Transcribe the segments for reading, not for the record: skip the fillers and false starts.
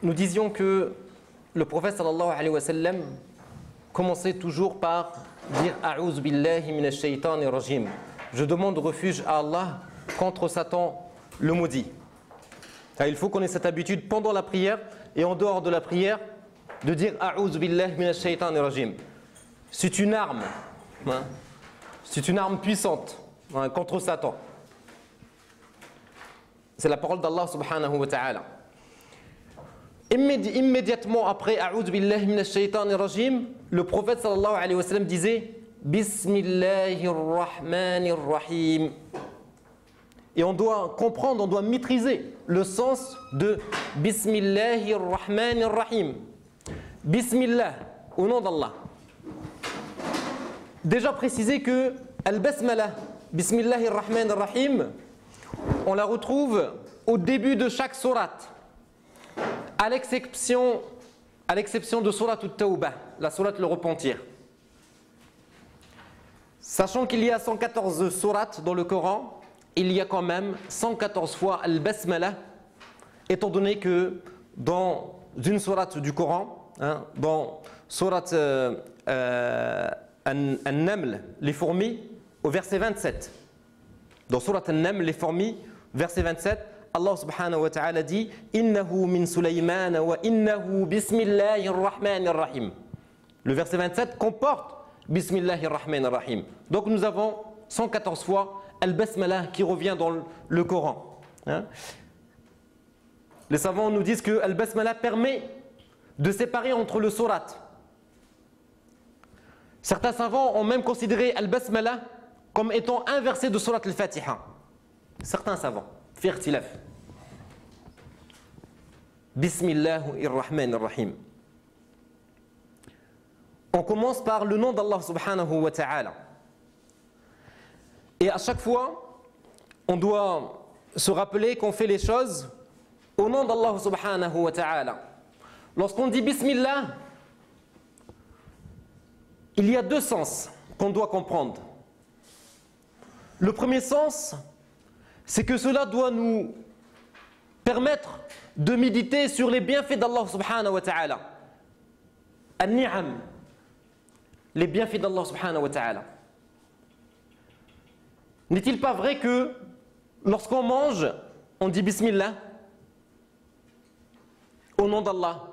nous disions que le prophète sallallahu alayhi wa sallam commençait toujours par dire A'ouz billahi minash shaytanir rajim. Je demande refuge à Allah contre Satan le maudit. Il faut qu'on ait cette habitude pendant la prière et en dehors de la prière de dire A'ouz billahi minash shaytanir rajim. C'est une arme, c'est une arme puissante contre Satan. C'est la parole d'Allah subhanahu wa ta'ala. Immédiatement après A'ouz billahi minash shaytanir rajim, le prophète sallallahu alayhi wa sallam disait Bismillahir rahmanir rahim. Et on doit comprendre, on doit maîtriser le sens de Bismillahir rahmanir rahim. Bismillah, au nom d'Allah. Déjà précisé que Al-Basmala, Bismillahir rahmanir rahim, on la retrouve au début de chaque sourate, à l'exception de sourate At-Tawbah, la sourate le repentir. Sachant qu'il y a 114 sourates dans le Coran, il y a quand même 114 fois Al-Basmala, étant donné que dans une sourate du Coran, dans sourate An-Naml, les fourmis, au verset 27. Dans sourate An-Naml, les fourmis, verset 27, Allah subhanahu wa ta'ala dit Innahu min Sulayman wa innahu bismillahir rahmanir rahim. Le verset 27 comporte Bismillahir rahmanir rahim. Donc nous avons 114 fois Al-Basmala qui revient dans le Coran. Les savants nous disent que Al-Basmala permet de séparer entre le surat. Certains savants ont même considéré Al-Basmala comme étant un verset de surat Al-Fatiha. Certains savants. Fi ikhtilaf. Bismillahir rahmanir rahim. On commence par le nom d'Allah subhanahu wa ta'ala. Et à chaque fois, on doit se rappeler qu'on fait les choses au nom d'Allah subhanahu wa ta'ala. Lorsqu'on dit Bismillah, il y a deux sens qu'on doit comprendre. Le premier sens, c'est que cela doit nous permettre de méditer sur les bienfaits d'Allah subhanahu wa ta'ala. An-ni'am, les bienfaits d'Allah subhanahu wa ta'ala. N'est-il pas vrai que lorsqu'on mange, on dit Bismillah au nom d'Allah?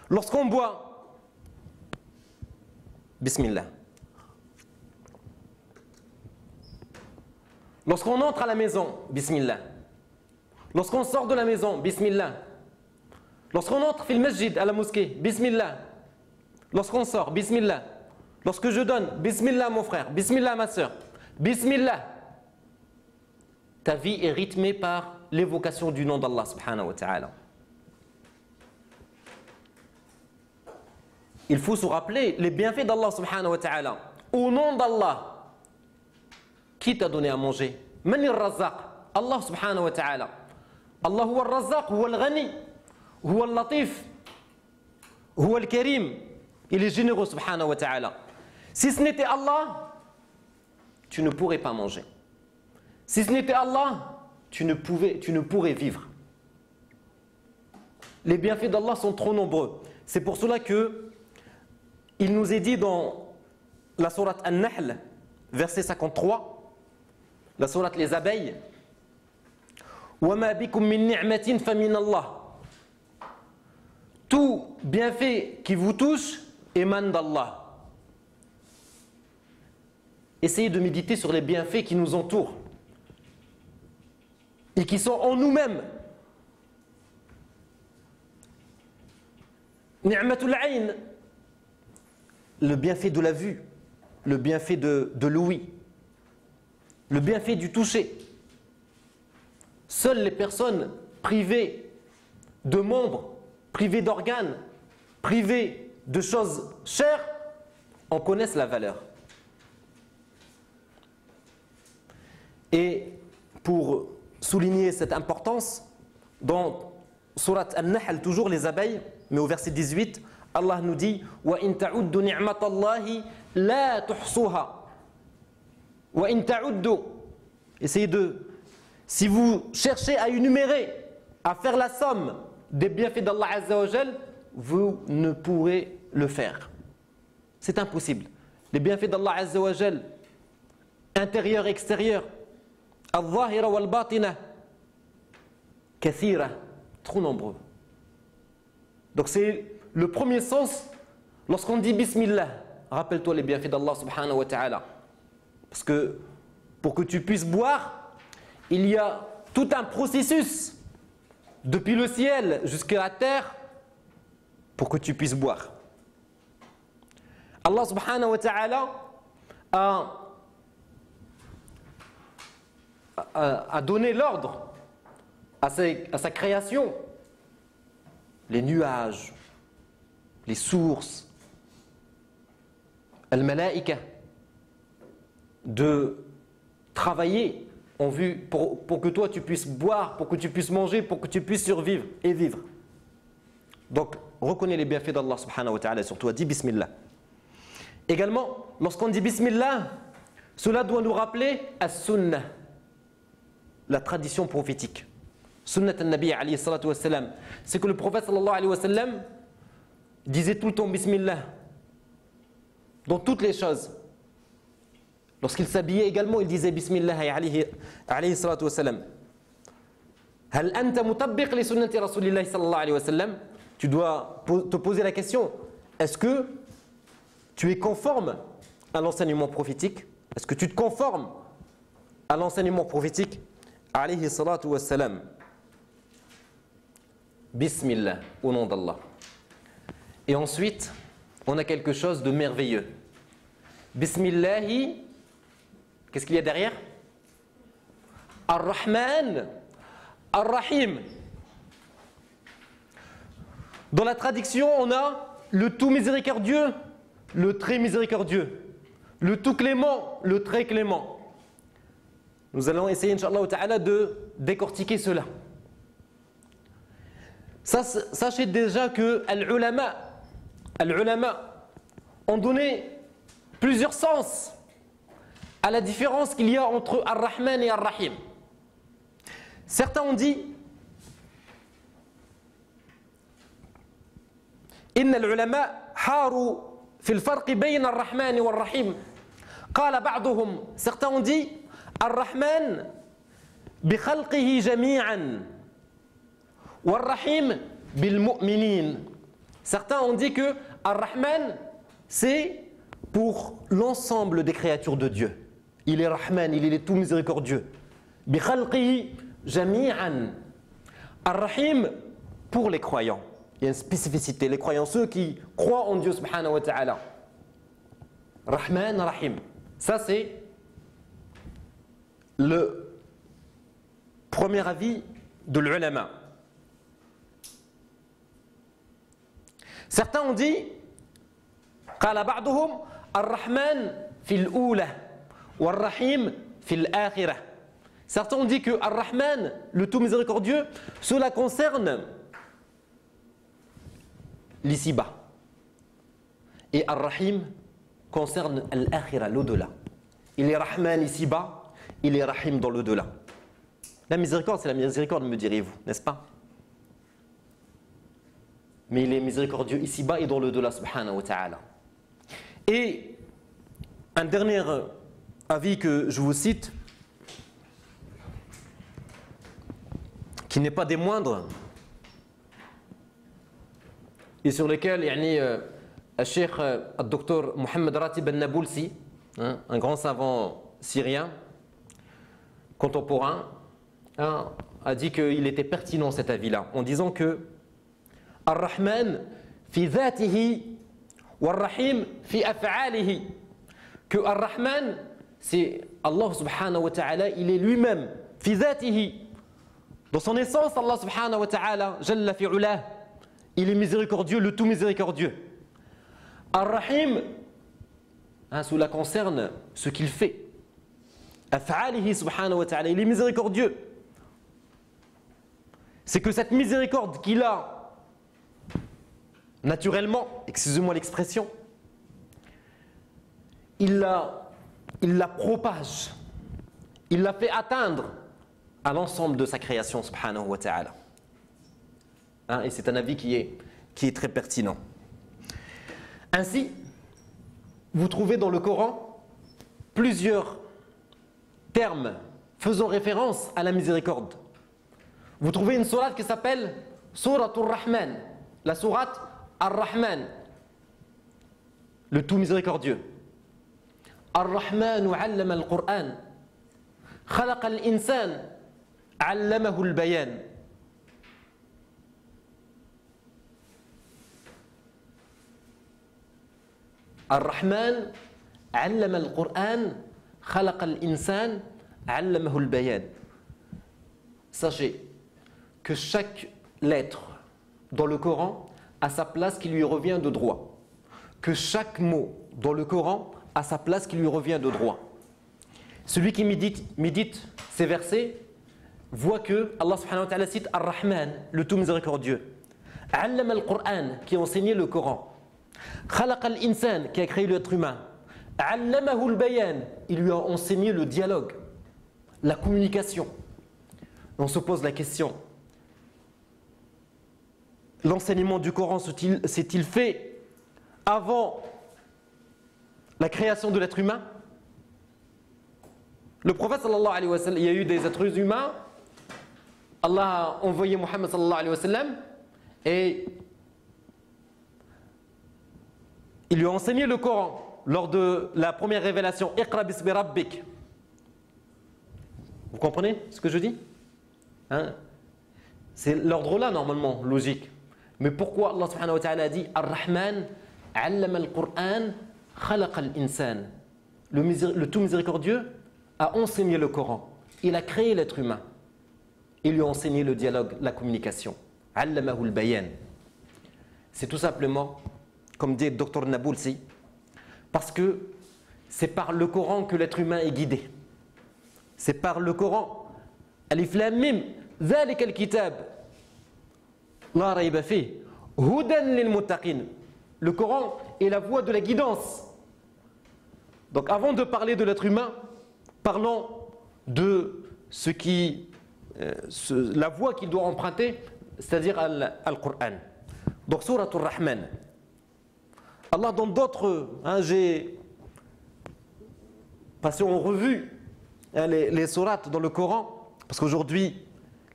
Lorsqu'on boit, Bismillah. Lorsqu'on entre à la maison, Bismillah. Lorsqu'on sort de la maison, Bismillah. Lorsqu'on entre fil masjid à la mosquée, Bismillah. Lorsqu'on sort, Bismillah. Lorsque je donne, Bismillah mon frère, Bismillah ma soeur, Bismillah. Ta vie est rythmée par l'évocation du nom d'Allah subhanahu wa ta'ala. Il faut se rappeler les bienfaits d'Allah subhanahu wa ta'ala. Au nom d'Allah, qui t'a donné à manger? Manir Razzaq, Allah subhanahu wa ta'ala. Allah huwa al-Razzaq, huwa al-Ghani, huwa al-Latif, huwa al-Karim. Il est généreux subhanahu wa ta'ala. Si ce n'était Allah, tu ne pourrais pas manger. Si ce n'était Allah, tu ne pourrais vivre. Les bienfaits d'Allah sont trop nombreux. C'est pour cela que il nous est dit dans la sourate An-Nahl, verset 53, la sourate les abeilles, وَمَا بِكُم مِّن نِعْمَةٍ فَمِنَ اللَّهِ. Tout bienfait qui vous touche émane d'Allah. Essayez de méditer sur les bienfaits qui nous entourent et qui sont en nous-mêmes. Ni'matul ayn, le bienfait de la vue, le bienfait de l'ouïe, le bienfait du toucher. Seules les personnes privées de membres, privées d'organes, privées de choses chères, en connaissent la valeur. Et pour souligner cette importance, dans sourate An-Nahl, toujours les abeilles, mais au verset 18, Allah nous dit wa in ta'uddu ni'matallahi la tuhsuha. Wa in ta'uddu, essayez de, si vous cherchez à énumérer, à faire la somme des bienfaits d'Allah Azza wa Jal, vous ne pourrez le faire. C'est impossible. Les bienfaits d'Allah Azza wa Jal, intérieur, extérieur, al-zahira wal-batina, kathira, trop nombreux. Donc c'est le premier sens lorsqu'on dit Bismillah. Rappelle-toi les bienfaits d'Allah subhanahu wa ta'ala. Parce que pour que tu puisses boire, il y a tout un processus depuis le ciel jusqu'à la terre pour que tu puisses boire. Allah subhanahu wa ta'ala a donné l'ordre à sa création, les nuages, les sources, al-malaïka, de travailler en vue pour que toi tu puisses boire, pour que tu puisses manger, pour que tu puisses survivre et vivre. Donc, reconnais les bienfaits d'Allah subhanahu wa ta'ala, surtout dis Bismillah. Également, lorsqu'on dit Bismillah, cela doit nous rappeler as-sunnah, la tradition prophétique. Sunnat al-Nabi alayhi salatu wa sallam. C'est que le prophète sallallahu alayhi wa sallam disait tout le temps Bismillah dans toutes les choses. Lorsqu'il s'habillait également, il disait Bismillah alayhi salatu wa sallam. Hal anta mutabbiq li sunnati Rasulillah sallallahu alayhi wa sallam? Tu dois te poser la question, est-ce que tu es conforme à l'enseignement prophétique? Est-ce que tu te conformes à l'enseignement prophétique? Alayhi salatu wa sallam. Bismillah, au nom d'Allah. Et ensuite, on a quelque chose de merveilleux. Bismillahi, qu'est-ce qu'il y a derrière? Ar-Rahman, Ar-Rahim. Dans la traduction, on a le tout miséricordieux, le très miséricordieux, le tout clément, le très clément. Nous allons essayer, Inch'Allah ta'ala, de décortiquer cela. Sachez déjà que al-ulama ont donné plusieurs sens à la différence qu'il y a entre Ar-Rahman et Ar-Rahim. Certains ont dit إن العلماء حاروا في الفرق بين الرحمن والرحيم. قال بعضهم, certains ont dit الرحمن بخلقه جميعا والرحيم بالمؤمنين. Certains ont dit que Ar-Rahman c'est pour l'ensemble des créatures de Dieu. Il est Rahman, il est tout miséricordieux. بخلقه جميعا. Ar-Rahim pour les croyants. Il y a une spécificité, les croyants, ceux qui croient en Dieu subhanahu wa ta'ala. Rahman, Rahim. Ça c'est le premier avis de l'ulama. Certains ont dit قال بعضهم الرحمن في الأولى والرحيم في الآخرة. Certains ont dit que Ar-Rahman, le tout miséricordieux, cela concerne l'ici-bas. Et Ar-Rahim concerne l'Akhira, l'au-delà. Il est Rahman ici-bas, il est Rahim dans l'au-delà. La miséricorde, c'est la miséricorde, me direz-vous, n'est-ce pas? Mais il est miséricordieux ici-bas et dans l'au-delà, subhanahu wa ta'ala. Et un dernier avis que je vous cite, qui n'est pas des moindres, et sur lequel le Cheikh Dr Mohamed Ratib al-Nabulsi, un grand savant syrien contemporain, a dit qu'il était pertinent cet avis-là, en disant que Ar-Rahman fi dhatihi wa-Ar-Rahim fi af'alihi, que Ar-Rahman c'est Allah subhanahu wa ta'ala, il est lui-même fi dhatihi, dans son essence. Allah subhanahu wa ta'ala jalla fi'ulah, il est miséricordieux, le tout miséricordieux. Ar-Rahim, cela concerne ce qu'il fait. Af'alihi subhanahu wa ta'ala, il est miséricordieux. C'est que cette miséricorde qu'il a naturellement, excusez-moi l'expression, il la propage, il la fait atteindre à l'ensemble de sa création subhanahu wa ta'ala. Hein, et c'est un avis qui est très pertinent. Ainsi, vous trouvez dans le Coran plusieurs termes faisant référence à la miséricorde. Vous trouvez une sourate qui s'appelle Suratul Rahman, la sourate Ar-Rahman, le tout miséricordieux. Ar-Rahmanu 'allama al-Qur'an, khalaqa al-insan, 'allamahu al-bayan. Ar-Rahman 'allama al-Qur'an, khalaqa al-insan, 'allamahu al-bayan. Sachez que chaque lettre dans le Coran a sa place qui lui revient de droit. Que chaque mot dans le Coran a sa place qui lui revient de droit. Celui qui médite ces versets voit que Allah subhanahu wa ta'ala cite Ar-Rahman, le tout miséricordieux. Allama al-Qur'an, qui a enseigné le Coran. Khalaqa al-insan, qui a créé l'être humain. Allamahu al-bayan, il lui a enseigné le dialogue, la communication. On se pose la question, l'enseignement du Coran s'est-il fait avant la création de l'être humain? Le prophète sallallahu alayhi wa sallam, il y a eu des êtres humains, Allah a envoyé Muhammad sallallahu alayhi wa sallam et il lui a enseigné le Coran lors de la première révélation. Iqra bismi rabbik. Vous comprenez ce que je dis? Hein? C'est l'ordre là normalement, logique. Mais pourquoi Allah subhanahu wa ta'ala a dit Ar-Rahman, 'allama al-Qur'an, khalaqa al-insan. Le tout miséricordieux a enseigné le Coran. Il a créé l'être humain. Il lui a enseigné le dialogue, la communication. 'Allamahu al-bayan. C'est tout simplement, comme dit le docteur Naboulsi, parce que c'est par le Coran que l'être humain est guidé. C'est par le Coran. Alif Lam Mim, ذلك الكتاب لا ريب فيه هدى للمتقين. Le Coran est la voie de la guidance. Donc avant de parler de l'être humain, parlons de la voie qu'il doit emprunter, c'est-à-dire Al-Qur'an. Donc Suratul Rahman. Allah dans d'autres, j'ai passé en revue les sourates dans le Coran, parce qu'aujourd'hui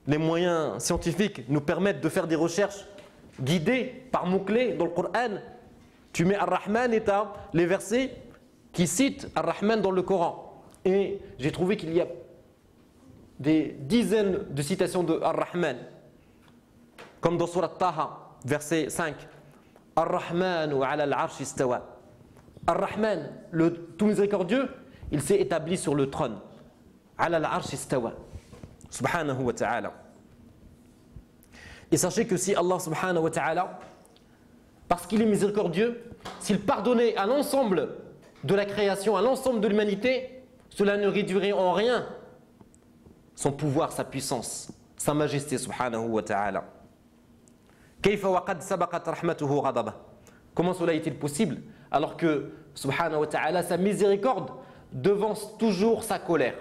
les moyens scientifiques nous permettent de faire des recherches guidées par mots-clés dans le Coran. Tu mets Ar-Rahman et tu as les versets qui citent Ar-Rahman dans le Coran. Et j'ai trouvé qu'il y a des dizaines de citations de Ar-Rahman, comme dans Surat Taha, verset 5. Ar-Rahmanu ala al-arsh istawa. Ar-Rahman, le tout miséricordieux, il s'est établi sur le trône. Ala al-arsh istawa. Subhanahu wa ta'ala. Et sachez que si Allah subhanahu wa ta'ala, parce qu'il est miséricordieux, s'il pardonnait à l'ensemble de la création, à l'ensemble de l'humanité, cela ne réduirait en rien son pouvoir, sa puissance, sa majesté subhanahu wa ta'ala. Kayfa wa qad sabaqat rahmatuhu ghadabah. Comment cela est-il possible alors que subhanahu wa ta'ala, sa miséricorde devance toujours sa colère?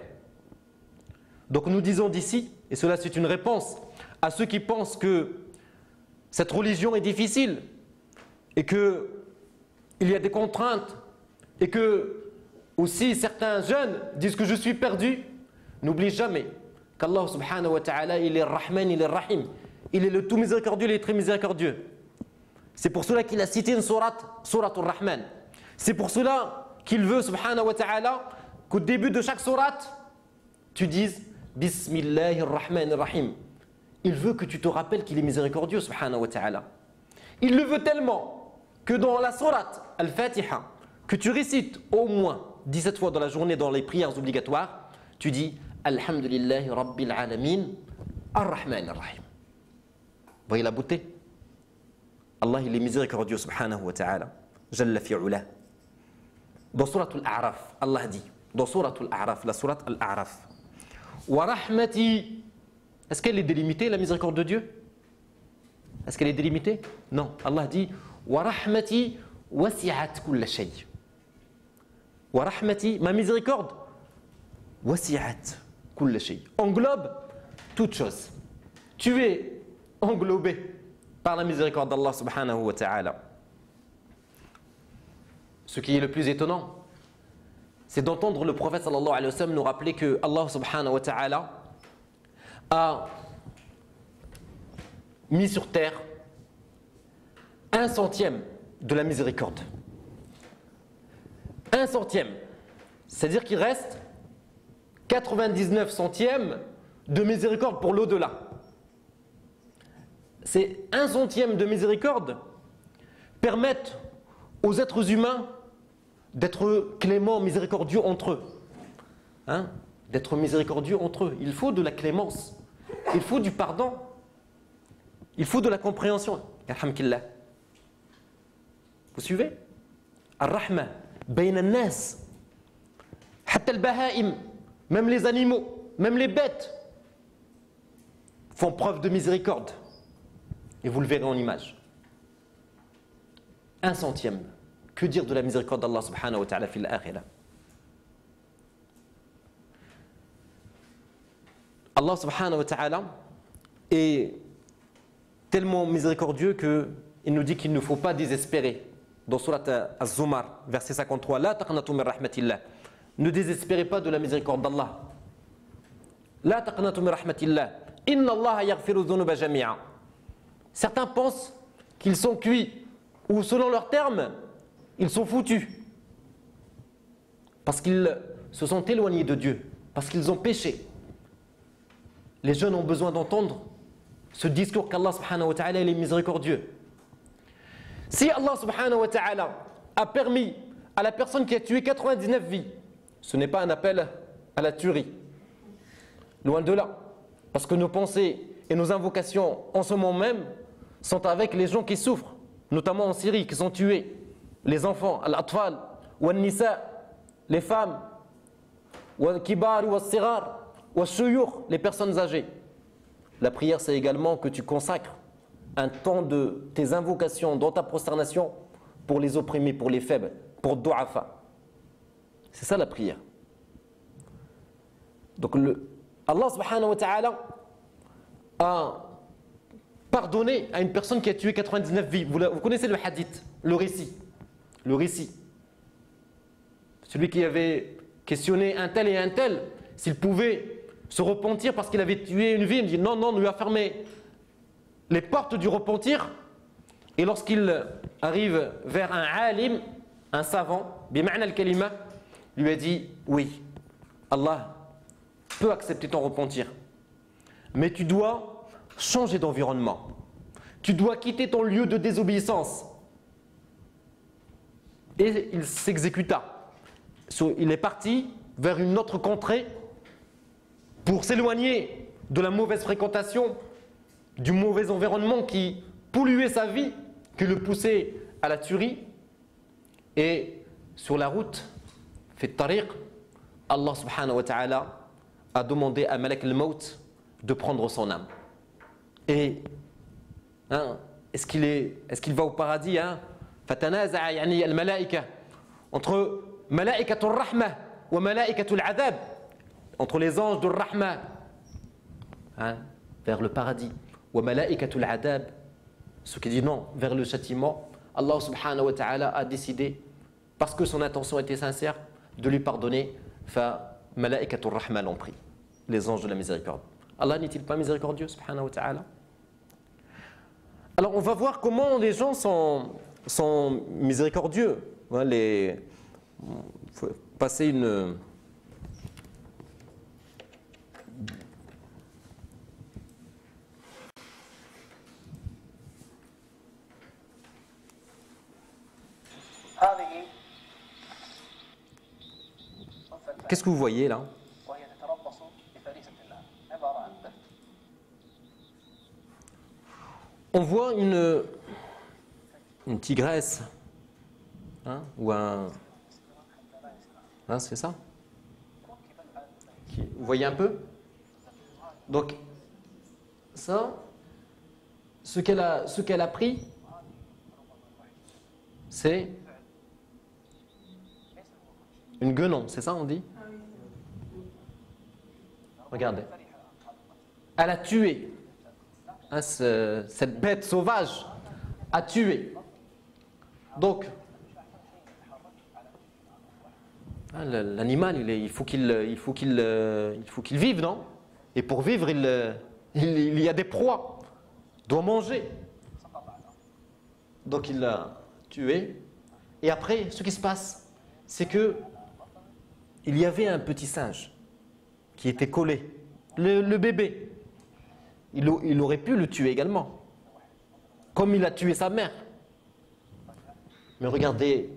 Donc nous disons d'ici, et cela c'est une réponse à ceux qui pensent que cette religion est difficile et qu'il y a des contraintes et que aussi certains jeunes disent que je suis perdu. N'oublie jamais qu'Allah subhanahu wa ta'ala, il est Rahman, il est Rahim, il est le tout miséricordieux, il est très miséricordieux. C'est pour cela qu'il a cité une sourate Ar-Rahman. C'est pour cela qu'il veut subhanahu wa ta'ala qu'au début de chaque sourate tu dises Bismillahir Rahmanir Rahim. Il veut que tu te rappelles qu'il est miséricordieux, subhanahu wa ta'ala. Il le veut tellement que dans la sourate Al-Fatiha, que tu récites au moins 17 fois dans la journée dans les prières obligatoires, tu dis Alhamdulillahi Rabbil Alamin, Ar-Rahmanir Rahim. Vous voyez la beauté? Allah, il est miséricordieux, subhanahu wa ta'ala. Jalla fi'ula. Dans sourate Al-A'raf, Allah dit, dans sourate Al-A'raf, la sourate Al-A'raf, Wa rahmati. Est-ce qu'elle est délimitée, la miséricorde de Dieu? Est-ce qu'elle est délimitée? Non. Allah dit Wa rahmati wasi'at kulla shay. Wa rahmati, ma miséricorde, wasi'at kulla shay. Englobe toute chose. Tu es englobé par la miséricorde d'Allah subhanahu wa ta'ala. Ce qui est le plus étonnant, c'est d'entendre le prophète sallallahu alayhi wa sallam nous rappeler que Allah subhanahu wa ta'ala a mis sur terre 1/100 de la miséricorde. 1/100. C'est-à-dire qu'il reste 99 centièmes de miséricorde pour l'au-delà. Ces 1/100 de miséricorde permettent aux êtres humains d'être cléments, miséricordieux entre eux. Hein? D'être miséricordieux entre eux. Il faut de la clémence. Il faut du pardon. Il faut de la compréhension. Alhamdulillah. Vous suivez? Ar-Rahma, bayna an-nas. Hatta al-baha'im, même les animaux, même les bêtes font preuve de miséricorde. Et vous le verrez en image. 1/100. Que dire de la miséricorde d'Allah subhanahu wa ta'ala fil akhirah? Allah subhanahu wa ta'ala est tellement miséricordieux qu'il nous dit qu'il ne faut pas désespérer. Dans Surat Az-Zumar, verset 53, La taqnatu min rahmatillah. Ne désespérez pas de la miséricorde d'Allah. La taqnatu min rahmatillah. Inna Allah yaghfiru dhunuba jami'a. Certains pensent qu'ils sont cuits, ou selon leurs termes, ils sont foutus. Parce qu'ils se sont éloignés de Dieu, parce qu'ils ont péché. Les jeunes ont besoin d'entendre ce discours qu'Allah subhanahu wa ta'ala est miséricordieux. Si Allah subhanahu wa ta'ala a permis à la personne qui a tué 99 vies, ce n'est pas un appel à la tuerie. Loin de là. Parce que nos pensées et nos invocations en ce moment même sont avec les gens qui souffrent, notamment en Syrie, qui sont tués. Les enfants, al-atfal, wal-nisa, les femmes, wal-kibar, wal-sirar, wal-shuyukh, les personnes âgées. La prière, c'est également que tu consacres un temps de tes invocations dans ta prosternation pour les opprimés, pour les faibles, pour du'afa. C'est ça la prière. Donc Allah subhanahu wa ta'ala a pardonné à une personne qui a tué 99 vies. Vous connaissez le hadith, le récit. Le récit. Celui qui avait questionné un tel et un tel s'il pouvait se repentir parce qu'il avait tué une vie. Il dit non, on lui a fermé les portes du repentir. Et lorsqu'il arrive vers un alim, un savant, bima'na al-kalima, lui a dit oui, Allah peut accepter ton repentir, mais tu dois changer d'environnement, tu dois quitter ton lieu de désobéissance. Et il s'exécuta. Il est parti vers une autre contrée pour s'éloigner de la mauvaise fréquentation, du mauvais environnement qui polluait sa vie, qui le poussait à la tuerie. Et sur la route, fait tariq, Allah subhanahu wa ta'ala a demandé à Malak al-Maut de prendre son âme. Et est-ce qu'il va au paradis? Fatanaza'a yani al-malaika, entre malaikatul rahma wa malaikatul adab, entre les anges de rahma vers le paradis, wa malaikatul adab, ce qui dit non, vers le châtiment. Allah subhanahu wa ta'ala a décidé, parce que son intention était sincère, de lui pardonner. Fa malaikatul rahma l'ont pris, les anges de la miséricorde. Allah n'est-il pas miséricordieux subhanahu wa ta'ala? Alors on va voir comment les gens sont miséricordieux. Il faut passer une... Qu'est-ce que vous voyez là? On voit une tigresse, ou un... c'est ça? Vous voyez un peu? Donc, ça, ce qu'elle a pris, c'est une guenon, c'est ça on dit? Regardez. Elle a tué hein, cette bête sauvage à tuer. Donc, hein, l'animal, il faut qu'il vive, non? Et pour vivre, il y a des proies. Il doit manger. Donc il l'a tué. Et après, ce qui se passe, c'est que il y avait un petit singe qui était collé. Le bébé. Il aurait pu le tuer également. Comme il a tué sa mère. Mais regardez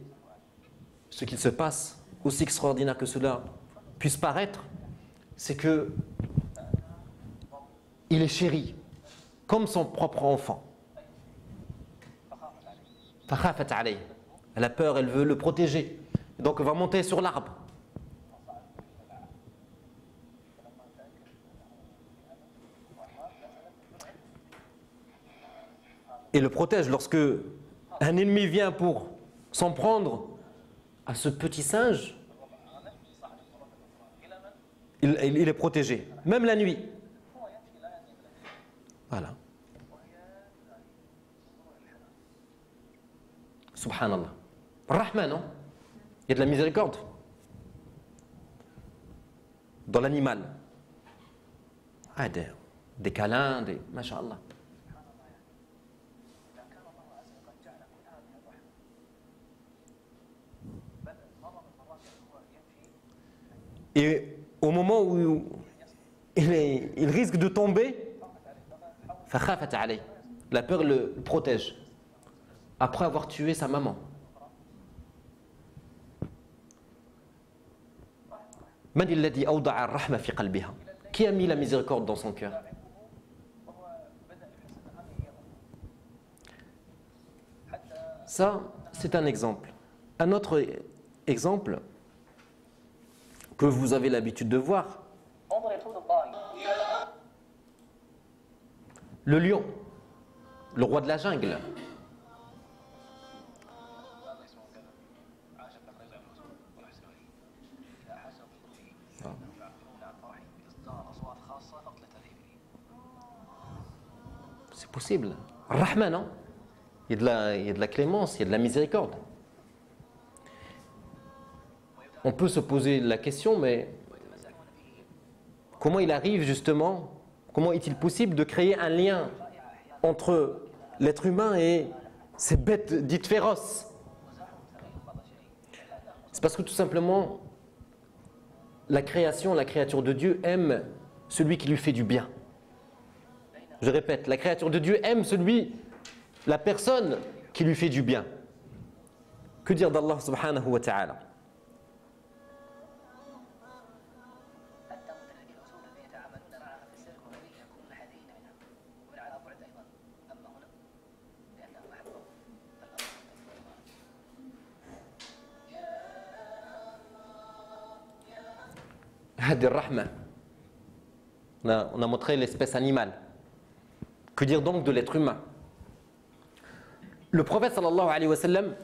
ce qu'il se passe, aussi extraordinaire que cela puisse paraître, c'est que il est chéri, comme son propre enfant. Elle a peur, elle veut le protéger. Donc elle va monter sur l'arbre. Et le protège lorsque un ennemi vient pour s'en prendre à ce petit singe. Il est protégé, même la nuit. Voilà. Subhanallah. Rahman, non? Il y a de la miséricorde dans l'animal. Ah, des câlins, des... Masha'Allah. Et au moment où il risque de tomber, la peur le protège. Après avoir tué sa maman. Qui a mis la miséricorde dans son cœur? Ça, c'est un exemple. Un autre exemple que vous avez l'habitude de voir. Le lion, le roi de la jungle. C'est possible. Rahman, non? Il y a de la clémence, il y a de la miséricorde. On peut se poser la question, mais comment il arrive justement, comment est-il possible de créer un lien entre l'être humain et ces bêtes dites féroces? C'est parce que tout simplement, la créature de Dieu aime celui qui lui fait du bien. Je répète, la créature de Dieu aime la personne qui lui fait du bien. Que dire d'Allah subhanahu wa ta'ala? On a montré l'espèce animale. Que dire donc de l'être humain? Le prophète sallallahu alayhi wa sallam,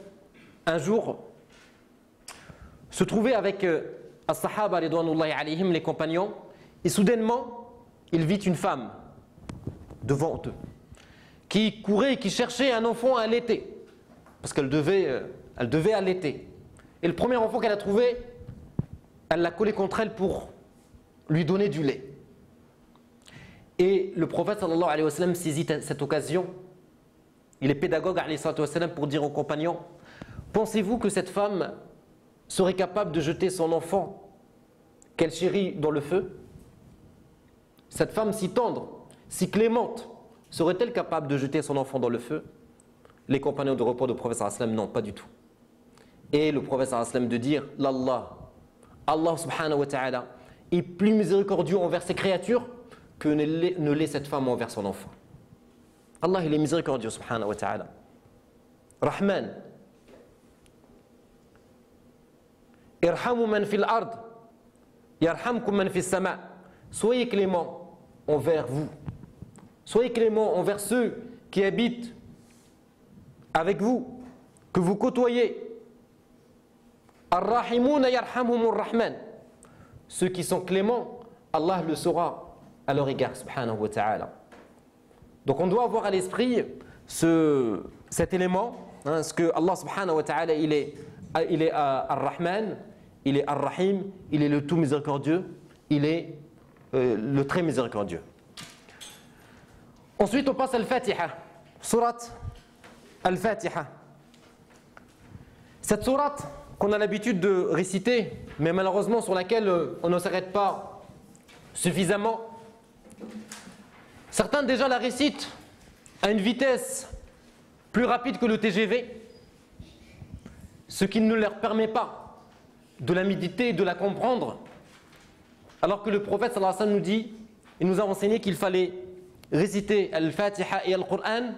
un jour, se trouvait avec as-sahaba ridwanullahi alayhim, les compagnons, et soudainement, il vit une femme devant eux, qui courait et qui cherchait un enfant à allaiter, parce qu'elle devait allaiter. Et le premier enfant qu'elle a trouvé, elle l'a collé contre elle pour lui donner du lait. Et le prophète sallallahu alayhi wa sallam saisit cette occasion. Il est pédagogue alayhi wa sallam pour dire aux compagnons: pensez-vous que cette femme serait capable de jeter son enfant qu'elle chérit dans le feu? Cette femme si tendre, si clémente, serait-elle capable de jeter son enfant dans le feu? Les compagnons de repos du prophète sallallahu alayhi wa sallam, non, pas du tout. Et le prophète sallallahu alayhi wa sallam de dire: Allah subhanahu wa ta'ala est plus miséricordieux envers ses créatures que ne l'est cette femme envers son enfant. Allah, il est miséricordieux subhanahu wa ta'ala. Rahman. Irhamu man fil ard, yarhamkum man fis sama. Soyez clément envers vous. Soyez clément envers ceux qui habitent avec vous, que vous côtoyez. Ar-rahimuna yarhamhumur rahman. Ceux qui sont cléments, Allah le saura à leur égard, subhanahu wa ta'ala. Donc on doit avoir à l'esprit cet élément, hein, ce que Allah subhanahu wa ta'ala, il est Ar-Rahman, il est Ar-Rahim, il est le tout miséricordieux, il est le très miséricordieux. Ensuite on passe à Al-Fatiha, sourate Al-Fatiha. Cette sourate qu'on a l'habitude de réciter, mais malheureusement sur laquelle on ne s'arrête pas suffisamment. Certains déjà la récitent à une vitesse plus rapide que le TGV, ce qui ne leur permet pas de la méditer et de la comprendre, alors que le prophète sallallahu alayhi wa sallam nous dit, il nous a enseigné qu'il fallait réciter Al-Fatiha et Al-Qur'an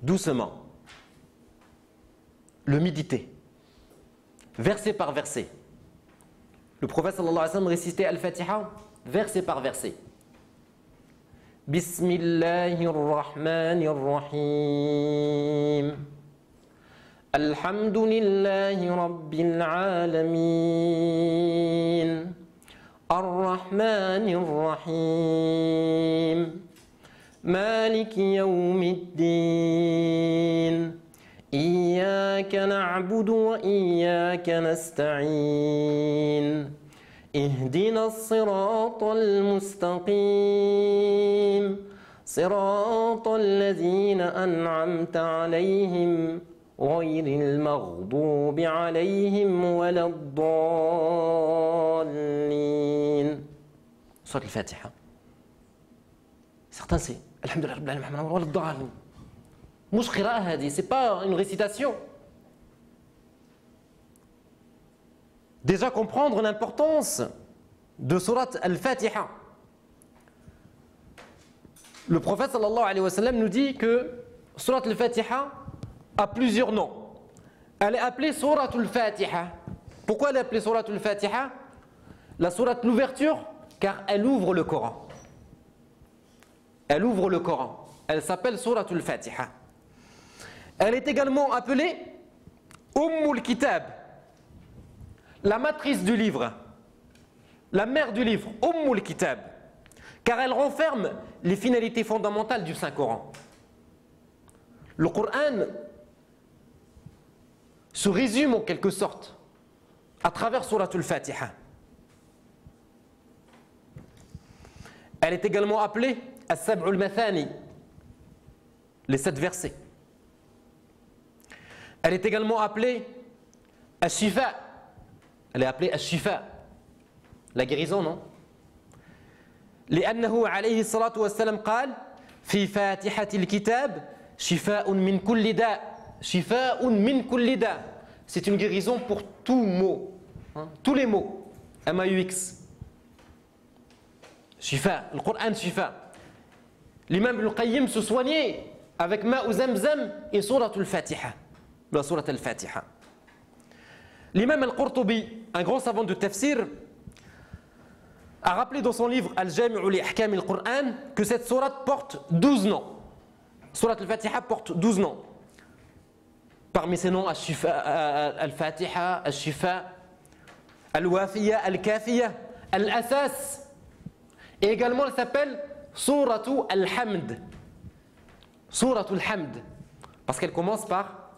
doucement, le méditer, verset par verset. Le prophète sallallahu alayhi wa sallam récitait Al-Fatiha verset par verset. Bismillahirrahmanirrahim. Alhamdulillahi rabbil alamin. Ar-Rahmanir-Rahim. Maliki yawmiddin. Iyyaka na'budu wa iyyaka nasta'in. اهدنا الصراط المستقيم صراط الذين أنعمت عليهم غير المغضوب عليهم ولا الضالين. Sourate Al-Fatiha. Certains c'est Alhamdulillah Rabbil Alamin ولا الضالين. مش قراءة هذه, c'est pas une récitation. Déjà comprendre l'importance de sourate Al-Fatiha. Le prophète sallallahu alayhi wa sallam nous dit que sourate Al-Fatiha a plusieurs noms. Elle est appelée sourate Al-Fatiha. Pourquoi elle est appelée sourate Al-Fatiha? La sourate l'ouverture, car elle ouvre le Coran. Elle ouvre le Coran. Elle s'appelle sourate Al-Fatiha. Elle est également appelée Ummul Kitab, la matrice du livre, la mère du livre, Ummul Kitab, car elle renferme les finalités fondamentales du Saint-Coran. Le Coran se résume en quelque sorte à travers Surat Al-Fatiha. Elle est également appelée As-Sab'ul Mathani, les 7 versets. Elle est également appelée Ash-Shifa. Elle est appelée Ash-Shifa, la guérison, non? لأنه عليه الصلاة والسلام قال في فاتحة الكتاب شفاء من كل داء شفاء من كل داء. C'est une guérison pour tout mot, hein? Tous les mots, M-A-U-X. Shifa, le Coran Shifa. L'imam Ibn Qayyim se soignait avec Ma'u Zamzam et Surat Al-Fatiha, la Surat Al-Fatiha. L'imam Al-Qurtubi, un grand savant de tafsir, a rappelé dans son livre Al-Jami'u li Ahkam al-Qur'an que cette sourate porte 12 noms. Surat Al-Fatiha porte 12 noms. Parmi ces noms, Al-Fatiha, Al-Shifa, Al-Wafiya, Al-Kafiya, Al-Asas. Et également, elle s'appelle Suratu Al-Hamd. Suratu Al-Hamd. Parce qu'elle commence par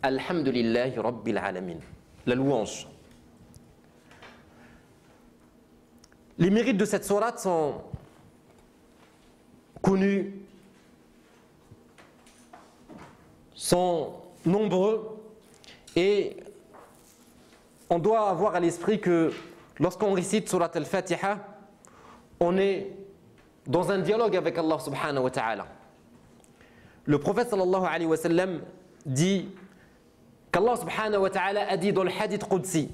Alhamdulillahi Rabbil Alamin, la louange. Les mérites de cette sourate sont connus, sont nombreux, et on doit avoir à l'esprit que lorsqu'on récite Surat Al-Fatiha, on est dans un dialogue avec Allah subhanahu wa ta'ala. Le prophète sallallahu alayhi wa sallam dit qu'Allah subhanahu wa ta'ala a dit dans le hadith Qudsi: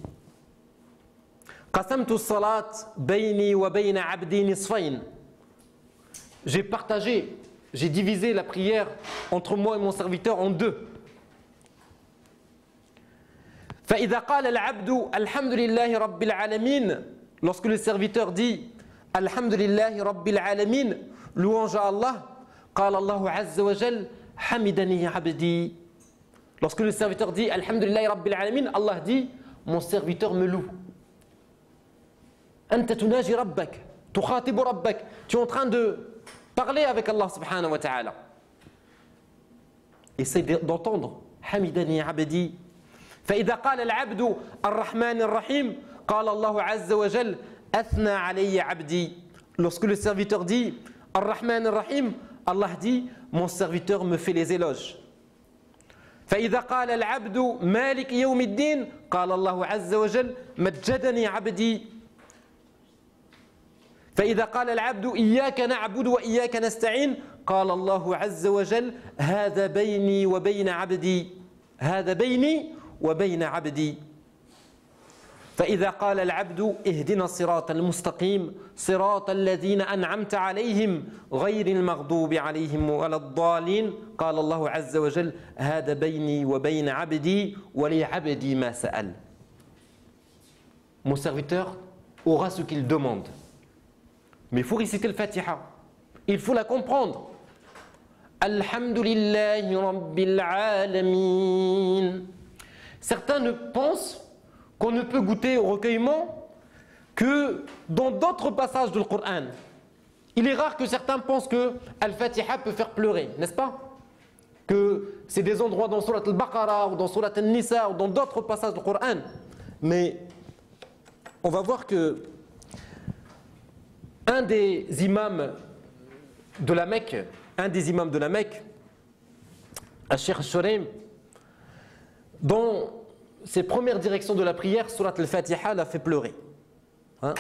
Qasamtu as-salat bayni wa bayna abdi nisfayn. J'ai partagé, j'ai divisé la prière entre moi et mon serviteur en deux. فإذا قال العبد الحمد لله رب العالمين, lorsque le serviteur dit Alhamdulillahi Rabbil Alamin, louange à Allah, قال الله عز وجل حمدني عبدي. Lorsque le serviteur dit Alhamdulillahi Rabbil Alamin, Allah dit mon serviteur me loue. أنت تناجي ربك تخاطب ربك, tu es en train de Parlez avec Allah subhanahu wa ta'ala. Essayez d'entendre. Hamidani abdi. فإذا قال العبد الرحمن الرحيم قال الله عز وجل أثنى علي عبدي. Lorsque le serviteur dit Ar-Rahman Ar-Rahim, Allah dit mon serviteur me fait les éloges. فإذا قال العبد مالك يوم الدين قال الله عز وجل مجدني عبدي. فإذا قال العبد إياك نعبد وإياك نستعين قال الله عز وجل هذا بيني وبين عبدي هذا بيني وبين عبدي. فإذا قال العبد اهدنا الصراط المستقيم صراط الذين أنعمت عليهم غير المغضوب عليهم ولا الضالين قال الله عز وجل هذا بيني وبين عبدي ولعبدي ما سأل. Mon serviteur aura ce qu'il demande. Mais il faut réciter le Fatiha. Il faut la comprendre. Alhamdulillahi Rabbil Alamin. Certains ne pensent qu'on ne peut goûter au recueillement que dans d'autres passages du Coran. Il est rare que certains pensent que Al-Fatiha peut faire pleurer, n'est-ce pas? Que c'est des endroits dans Surat Al-Baqarah ou dans Surat Al-Nisa ou dans d'autres passages du Coran. Mais on va voir que un des imams de la Mecque, Al-Sheikh Al-Shuraim, dans ses premières directions de la prière, Surat Al-Fatiha l'a fait pleurer. Hein?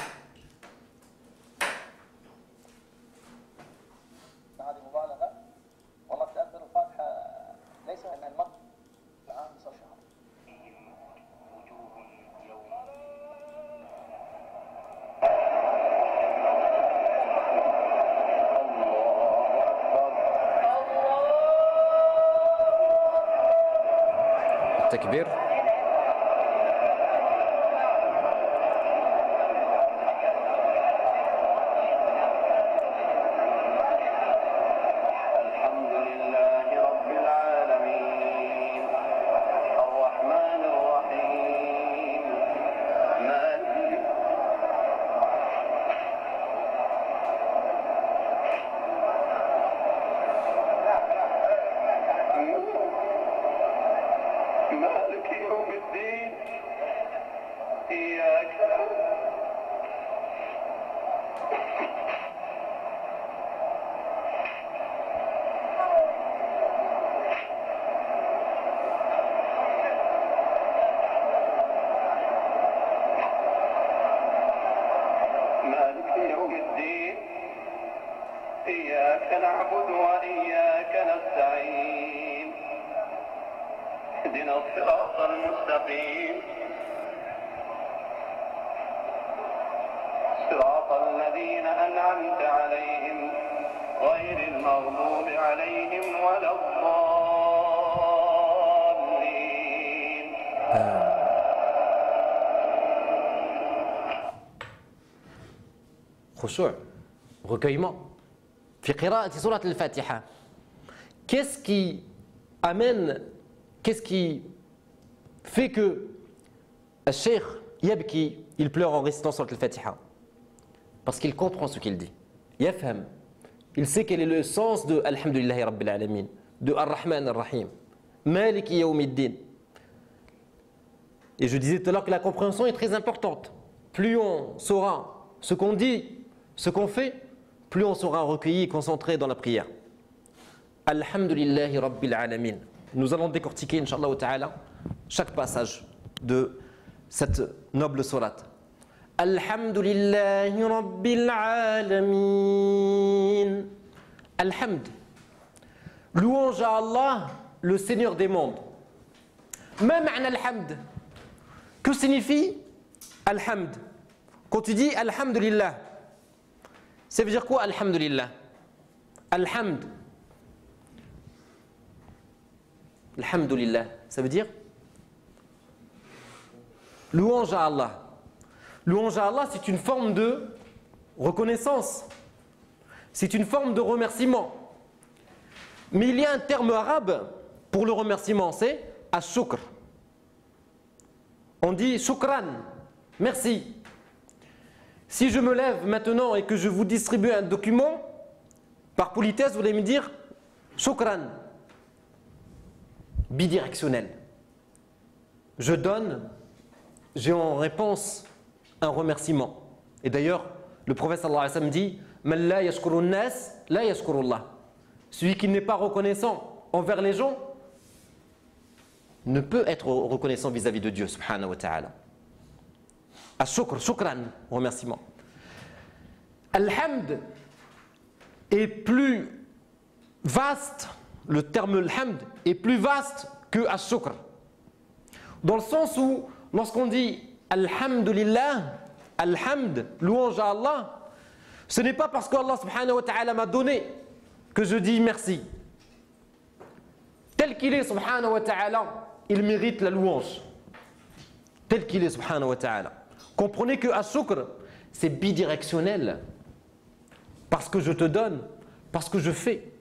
التكبير. إياك نعبد وإياك نستعين اهدنا الصراط المستقيم صراط الذين أنعمت عليهم غير المغضوب عليهم ولا الضالين. خشوع, recueillement. في قراءة سورة الفاتحة. Qu'est-ce qui fait que le cheikh yabki, il pleure en récitant Surat al-Fatiha? Parce qu'il comprend ce qu'il dit. Yafham. Il sait quel est le sens de Alhamdulillahi Rabbil Alamin, de Ar-Rahman Ar-Rahim, Maliki Yawmiddin. Et je disais tout à l'heure que la compréhension est très importante. Plus on saura ce qu'on dit, ce qu'on fait, plus on sera recueilli et concentré dans la prière. Alhamdulillahi Rabbil Alamin. Nous allons décortiquer, Inch'Allah ta'ala, chaque passage de cette noble sourate. Alhamdulillahi Rabbil Alamin. Alhamd. Louange à Allah, le Seigneur des mondes. Ma ma'na alhamd. Que signifie alhamd? Quand tu dis alhamdulillah, ça veut dire quoi alhamdulillah? Alhamd. Alhamdulillah, ça veut dire louange à Allah. Louange à Allah, c'est une forme de reconnaissance. C'est une forme de remerciement. Mais il y a un terme arabe pour le remerciement, c'est ash-shukr. On dit shukran, merci. Si je me lève maintenant et que je vous distribue un document, Par politesse, vous allez me dire shukran. Bidirectionnel. Je donne, j'ai en réponse un remerciement. Et d'ailleurs, le prophète sallallahu alayhi wa sallam dit Man la yashkurun nas, la yashkurullah. Celui qui n'est pas reconnaissant envers les gens ne peut être reconnaissant vis-à-vis de Dieu subhanahu wa ta'ala. Ash-shukr, shukran, remerciement. Al-hamd est plus vaste, le terme al-hamd est plus vaste que ash-shukr. Dans le sens où, lorsqu'on dit alhamdulillah, alhamd, louange à Allah, ce n'est pas parce qu'Allah subhanahu wa ta'ala m'a donné que je dis merci. Tel qu'il est subhanahu wa ta'ala, il mérite la louange. Tel qu'il est subhanahu wa ta'ala. Comprenez que ash-shukr, c'est bidirectionnel. Parce que je te donne, parce que je fais,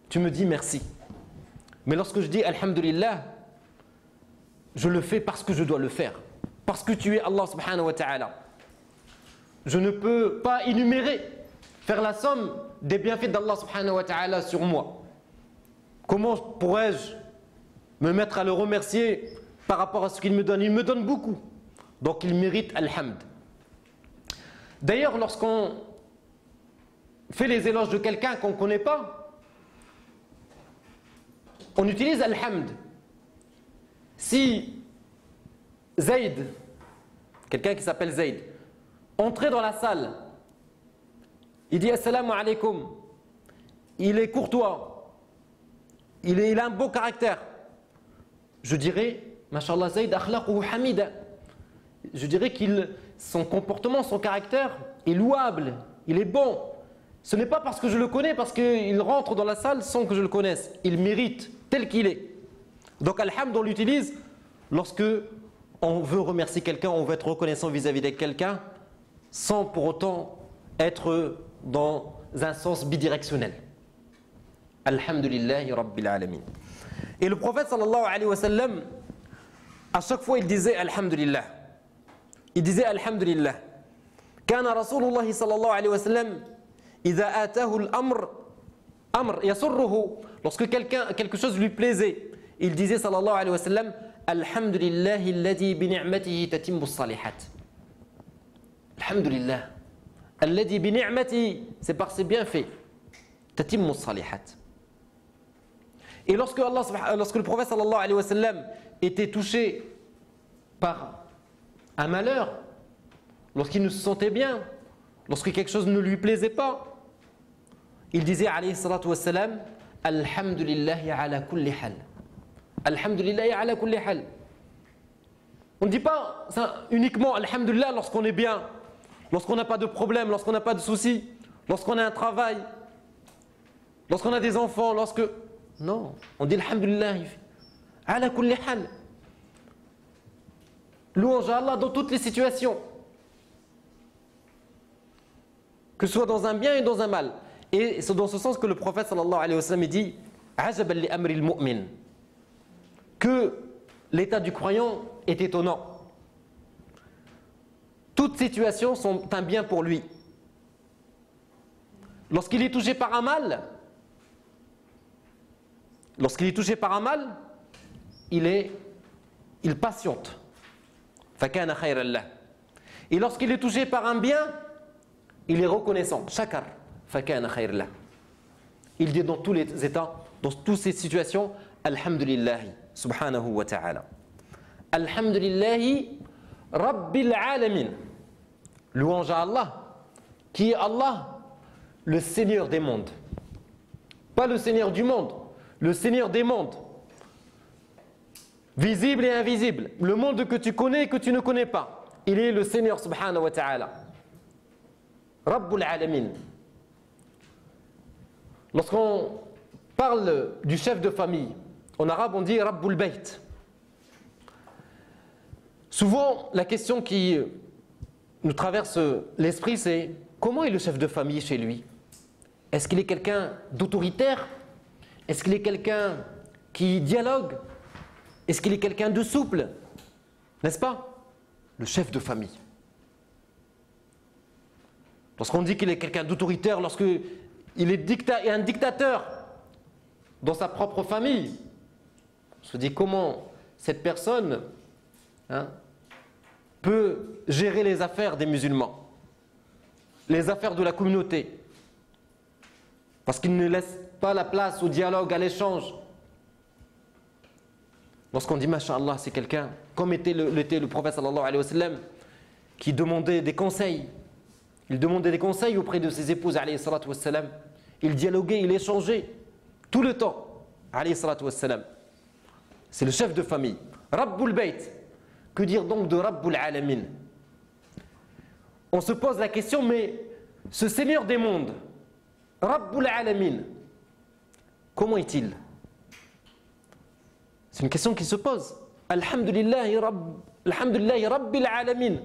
tu me dis merci. Mais lorsque je dis alhamdulillah, je le fais parce que je dois le faire. Parce que tu es Allah subhanahu wa ta'ala. Je ne peux pas énumérer, faire la somme des bienfaits d'Allah subhanahu wa ta'ala sur moi. Comment pourrais-je me mettre à le remercier par rapport à ce qu'il me donne? Il me donne beaucoup. Donc il mérite alhamd. D'ailleurs, lorsqu'on fait les éloges de quelqu'un qu'on ne connaît pas, on utilise alhamd. Si Zayd, quelqu'un qui s'appelle Zayd, entrait dans la salle, il dit assalamu alaikum, il est courtois, il a un beau caractère, je dirais mashallah Zayd akhlaquhu hamida, je dirais que son comportement, son caractère est louable, il est bon. Ce n'est pas parce que je le connais, parce qu'il rentre dans la salle sans que je le connaisse, il mérite tel qu'il est. Donc alhamd, on l'utilise lorsque on veut remercier quelqu'un, on veut être reconnaissant vis-à-vis de quelqu'un, sans pour autant être dans un sens bidirectionnel. Alhamdulillahi Rabbil Alamin. Et le prophète sallallahu alayhi wa sallam, à chaque fois il disait Alhamdulillah. Il disait Alhamdulillah. Kana Rasulullah sallallahu alayhi wa sallam, idha atahu al-amr yasurruhu, lorsque quelque chose lui plaisait, il disait sallallahu alayhi wa sallam Alhamdulillahi alladhi bi ni'matihi tatimmu as-salihat. Alhamdulillah. Alladhi bi ni'matihi, c'est par ses bienfaits. Tatimmu as-salihat. Et lorsque le prophète sallallahu alayhi wa sallam était touché par un malheur, lorsqu'il ne se sentait bien, lorsque quelque chose ne lui plaisait pas, il disait alayhi salatu wa salam Alhamdulillahi ala kulli hal. Alhamdulillahi ala kulli hal. On ne dit pas ça uniquement Alhamdulillah lorsqu'on est bien, lorsqu'on n'a pas de problème, lorsqu'on n'a pas de soucis, lorsqu'on a un travail, lorsqu'on a des enfants, lorsque... Non, on dit Alhamdulillah ala kulli hal. Louange à Allah dans toutes les situations. Que ce soit dans un bien et dans un mal. Et c'est dans ce sens que le prophète sallallahu alayhi wa sallam dit Ajaban li amri al-mu'min, que l'état du croyant est étonnant. Toutes situations sont un bien pour lui. Lorsqu'il est touché par un mal, il patiente. Fakana khayran lah. Et lorsqu'il est touché par un bien, il est reconnaissant. Shakar. Fakana khayran lah. Il dit dans tous les états, dans toutes ces situations, Alhamdulillahi subhanahu wa ta'ala. Alhamdulillahi Rabbil Alamin. Louange à Allah, qui est Allah, le Seigneur des mondes. Pas le Seigneur du monde, le Seigneur des mondes. Visible et invisible. Le monde que tu connais et que tu ne connais pas. Il est le Seigneur subhanahu wa ta'ala. Rabbul Alamin. Lorsqu'on parle du chef de famille, en arabe on dit Rabbul Bayt. Souvent la question qui nous traverse l'esprit c'est comment est le chef de famille chez lui? Est-ce qu'il est quelqu'un d'autoritaire? Est-ce qu'il est quelqu'un qui dialogue? Est-ce qu'il est quelqu'un de souple? N'est-ce pas? Le chef de famille. Lorsqu'on dit qu'il est quelqu'un d'autoritaire, lorsque il est un dictateur dans sa propre famille. On se dit comment cette personne peut gérer les affaires des musulmans, les affaires de la communauté, parce qu'il ne laisse pas la place au dialogue, à l'échange. Lorsqu'on dit Masha'Allah, c'est quelqu'un, comme était le prophète sallallahu alayhi wa sallam, qui demandait des conseils. Il demandait des conseils auprès de ses épouses alayhi salatu wa sallam. Il dialoguait, il échangeait tout le temps alayhi salatu wa sallam. C'est le chef de famille. Rabbul Bayt. Que dire donc de Rabbul Alamin? On se pose la question, mais ce Seigneur des mondes, Rabbul Alamin, comment est-il? C'est une question qui se pose. Alhamdulillahi Rabbil Alamin.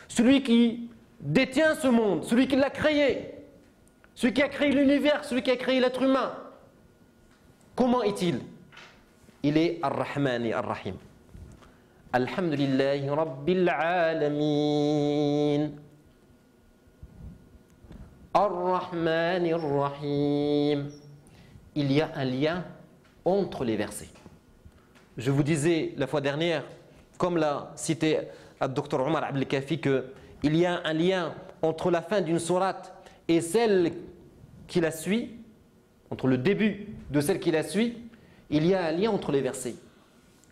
Celui qui détient ce monde, celui qui l'a créé, celui qui a créé l'univers, celui qui a créé l'être humain. Comment est-il? Il est Ar-Rahmani Ar-Rahim. Alhamdulillahi Rabbil Alamin. Ar-Rahmani Ar-Rahim. Il y a un lien entre les versets. Je vous disais la fois dernière, comme l'a cité le Dr Omar Abdelkafi, qu'il y a un lien entre la fin d'une sourate et celle qui la suit, entre le début de celle qui la suit, il y a un lien entre les versets.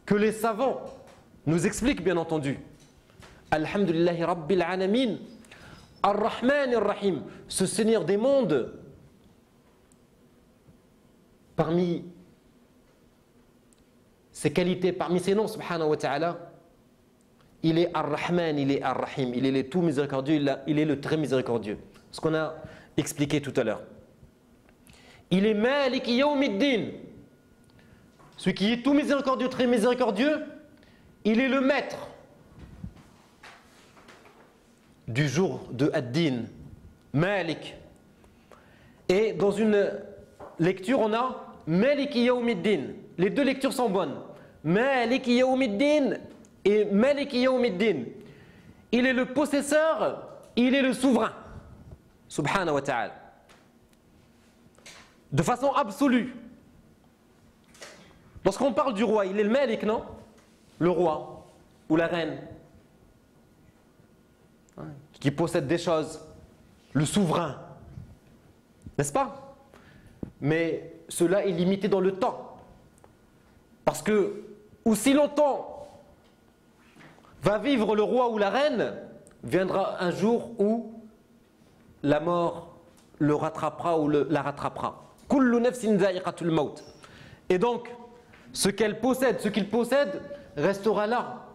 Que les savants nous expliquent bien entendu. Alhamdulillahi Rabbil Alamin, Ar-Rahman Ar-Rahim, ce Seigneur des mondes, parmi ses qualités, parmi ses noms, subhanahu wa ta'ala, il est Ar-Rahman, il est Ar-Rahim, il est le tout miséricordieux, il est le très miséricordieux. Ce qu'on a expliqué tout à l'heure. Il est Malik Yawmiddin, celui qui est tout miséricordieux, très miséricordieux, il est le maître du jour de Ad-Din, Malik. Et dans une lecture, on a Malik Yawmiddin. Les deux lectures sont bonnes. Malik Yawmiddin et Malik Yawmiddin. Il est le possesseur, il est le souverain. Subhanahu wa ta'ala. De façon absolue. Lorsqu'on parle du roi, il est le Malik, non? Le roi ou la reine qui possède des choses. Le souverain. N'est-ce pas? Mais cela est limité dans le temps. Parce que aussi longtemps va vivre le roi ou la reine, viendra un jour où la mort le rattrapera ou la rattrapera. Kullu nafsin dha'iqatul maut. Et donc, ce qu'elle possède, ce qu'il possède, restera là.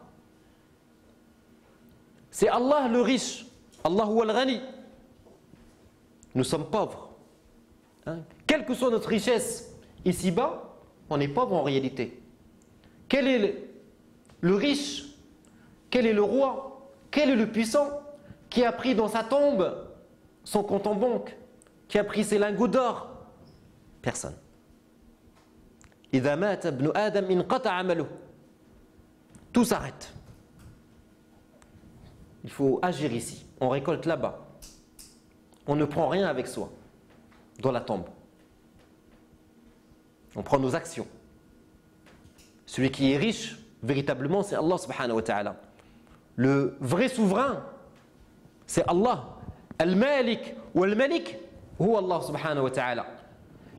C'est Allah le riche. Allah huwa al-ghani. Nous sommes pauvres. Quelle que soit notre richesse ici-bas, on est pauvre en réalité. Quel est le riche? Quel est le roi? Quel est le puissant qui a pris dans sa tombe son compte en banque? Qui a pris ses lingots d'or? Personne. إذا مات ابن آدم انقطع عمله. Tout s'arrête. Il faut agir ici. On récolte là-bas. On ne prend rien avec soi dans la tombe. On prend nos actions. Celui qui est riche, véritablement, c'est Allah subhanahu wa ta'ala. Le vrai souverain, c'est Allah. Al-Malik ou Al-Malik, هو Allah subhanahu wa ta'ala.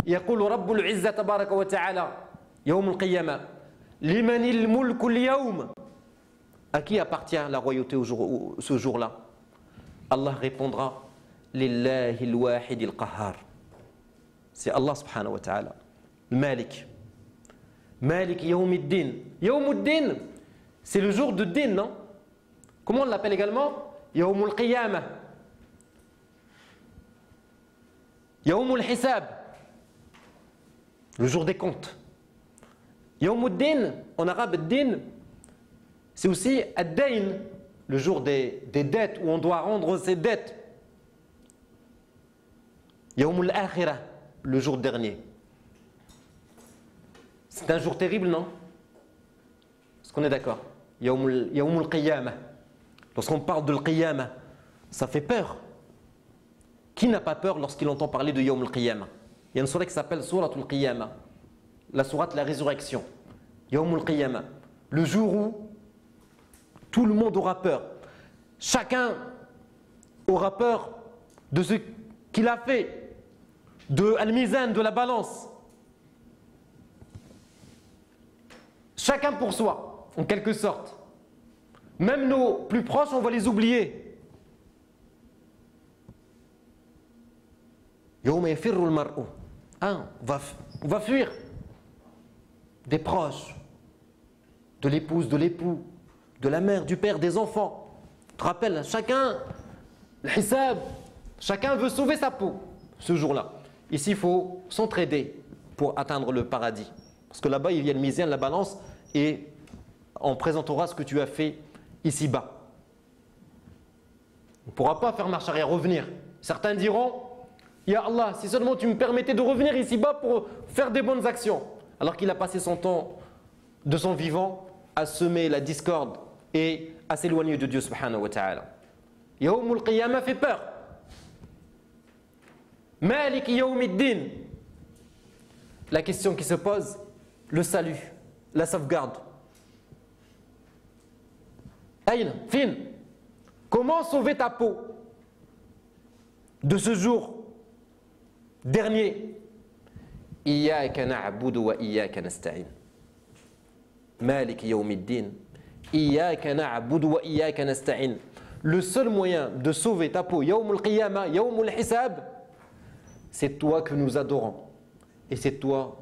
يقول رب العزة تبارك وتعالى يوم القيامة لمن الملك اليوم. À qui appartient la royauté ce jour-là? Allah répondra Lillahi al-wahid al-qahhar. C'est Allah subhanahu wa ta'ala. Malik. Malik Yawmiddin. Yawmuddin, c'est le jour de Din, non? Comment on l'appelle également? Yawmul Qiyamah. Yawmul Hisab. Le jour des comptes. Yawmuddin, en arabe, Din, c'est aussi Ad-Dayn, le jour des dettes, où on doit rendre ses dettes. Yawmul Akhirah, le jour dernier. C'est un jour terrible, non? Est-ce qu'on est d'accord? Yawmul Qiyamah. Lorsqu'on parle de l'Qiyamah, ça fait peur. Qui n'a pas peur lorsqu'il entend parler de Yawm al-Qiyamah? Il y a une sourate qui s'appelle Surat al-Qiyamah, la sourate de la résurrection. Yawm al-Qiyamah, le jour où tout le monde aura peur. Chacun aura peur de ce qu'il a fait, de al-mizan, de la balance. Chacun pour soi, en quelque sorte. Même nos plus proches, on va les oublier. Yawma yafirru al-mar'u. On va fuir des proches, de l'épouse, de l'époux, de la mère, du père, des enfants. Tu te rappelles, chacun, le hisab, chacun veut sauver sa peau ce jour-là. Ici, il faut s'entraider pour atteindre le paradis. Parce que là-bas, il y a le mizan, la balance, et on présentera ce que tu as fait ici-bas. On ne pourra pas faire marche arrière, revenir. Certains diront, Ya Allah, si seulement tu me permettais de revenir ici-bas pour faire des bonnes actions. Alors qu'il a passé son temps de son vivant à semer la discorde et à s'éloigner de Dieu subhanahu wa ta'ala. Yawmul Qiyamah fait peur. Malik Yawmiddin. La question qui se pose, le salut, la sauvegarde. Aïn, fin. Comment sauver ta peau de ce jour dernier? Iyyaka na'budu wa iyyaka nasta'in. Malik Yawmiddin. Iyyaka na'budu wa iyyaka nasta'in. Le seul moyen de sauver ta peau, Yawmul Qiyamah, Yawmul Hisab, c'est toi que nous adorons. Et c'est toi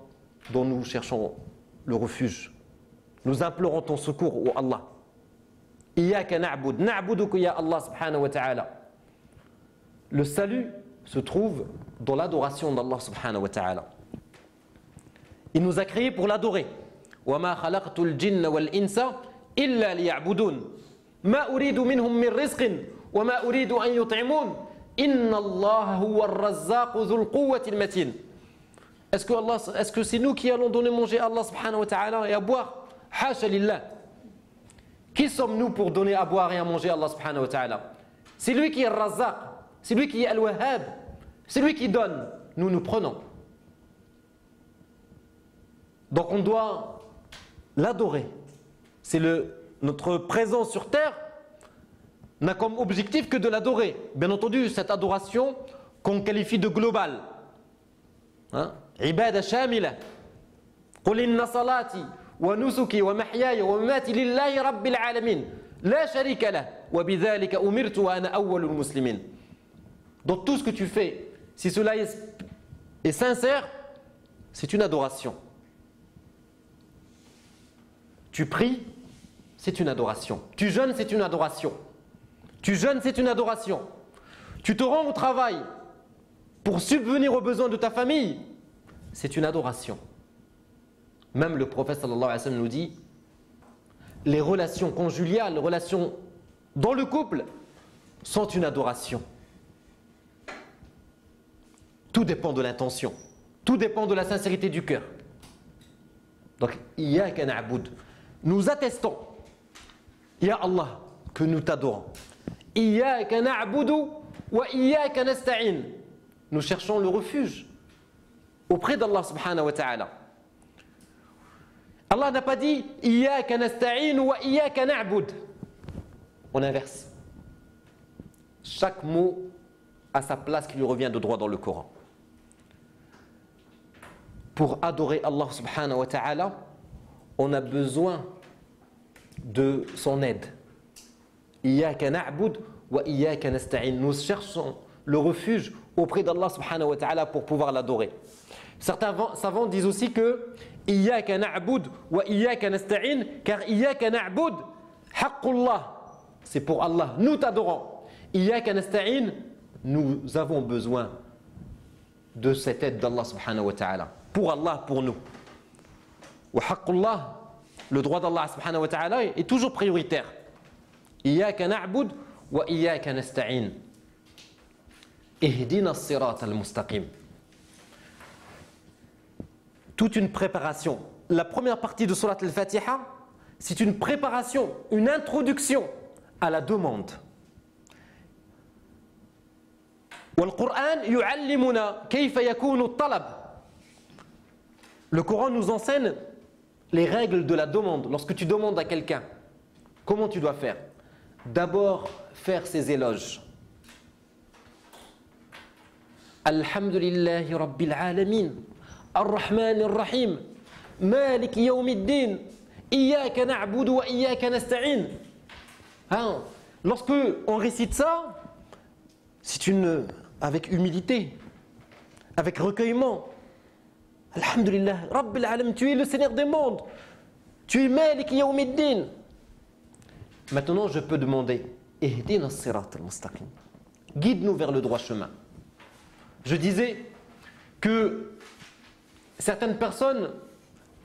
dont nous cherchons le refuge. Nous implorons ton secours, ô Allah. Iyyaka na'bud, na'buduka ya Allah subhanahu wa ta'ala. Le salut se trouve dans l'adoration d'Allah subhanahu wa ta'ala. Il nous a créés pour l'adorer. وَمَا خَلَقْتُ الْجِنَّ وَالْإِنسَ إِلَّا لِيَعْبُدُونَ مَا أُرِيدُ مِنْهُمْ مِنْ رِزْقٍ وَمَا أُرِيدُ أَنْ يُطْعِمُونَ إِنَّ اللَّهَ هُوَ الرَّزَّاقُ ذُو الْقُوَّةِ الْمَتِينَ. Est-ce que c'est nous qui allons donner manger à Allah subhanahu wa ta'ala et à boire? Hasha lillah. Qui sommes-nous pour donner à boire et à manger à Allah subhanahu wa ta'ala? C'est lui qui est Razzaq, c'est lui qui est Al-Wahhab, c'est lui qui donne. Nous, nous prenons. Donc on doit l'adorer. C'est notre présence sur terre n'a comme objectif que de l'adorer. Bien entendu, cette adoration qu'on qualifie de globale. Ibada shamila. Qul inna salati wa nusuki wa mahyaya wa mamati lillahi rabbil alamin. La sharika lah. Wa bidhalika umirtu wa ana awwalul muslimin. Dans tout ce que tu fais, si cela est sincère, c'est une adoration. Tu pries, c'est une adoration. Tu jeûnes, c'est une adoration. Tu jeûnes, c'est une adoration. Tu te rends au travail pour subvenir aux besoins de ta famille, c'est une adoration. Même le prophète sallallahu alayhi wa sallam nous dit, les relations conjugales, les relations dans le couple sont une adoration. Tout dépend de l'intention. Tout dépend de la sincérité du cœur. Donc, iyyaka na'bud. Nous attestons, Ya Allah, que nous t'adorons. Iyyaka na'budu wa iyyaka nasta'in. Nous cherchons le refuge auprès d'Allah subhanahu wa ta'ala. Allah n'a pas dit Iyyaka nasta'in wa iyyaka na'bud. On inverse. Chaque mot a sa place qui lui revient de droit dans le Coran. Pour adorer Allah subhanahu wa ta'ala, on a besoin de son aide. Iyyaka na'bud wa iyyaka nasta'in. Nous cherchons le refuge auprès d'Allah subhanahu wa ta'ala pour pouvoir l'adorer. Certains savants disent aussi que Iyyaka na'bud wa iyyaka nasta'in, car Iyyaka na'bud haqqullah, c'est pour Allah, nous t'adorons. Iyyaka nasta'in, nous avons besoin de cette aide d'Allah subhanahu wa ta'ala. Pour Allah, pour nous. Wa haqqullah, le droit d'Allah subhanahu wa ta'ala est toujours prioritaire. Iyyaka na'bud wa iyyaka nasta'in. Ihdina as-sirat al-mustaqim. Toute une préparation. La première partie de Surat al-Fatiha, c'est une préparation, une introduction à la demande. Wal القرآن يعلمنا كيف يكون الطلب. Le Coran nous enseigne les règles de la demande. Lorsque tu demandes à quelqu'un, comment tu dois faire? D'abord, faire ses éloges. Alhamdulillahi Rabbil Alamin, Ar-Rahman Ar-Rahim, Malik Yawmiddin, Iyyaka na'budu wa Iyyaka nasta'in. Hein? Lorsque on récite ça, c'est avec humilité, avec recueillement. Alhamdulillah, Rabbil Alamin, tu es le Seigneur des mondes, tu es Malik Yawmiddin. Maintenant, je peux demander, Ihdina as-sirat al-mustaqim, guide-nous vers le droit chemin. Je disais que certaines personnes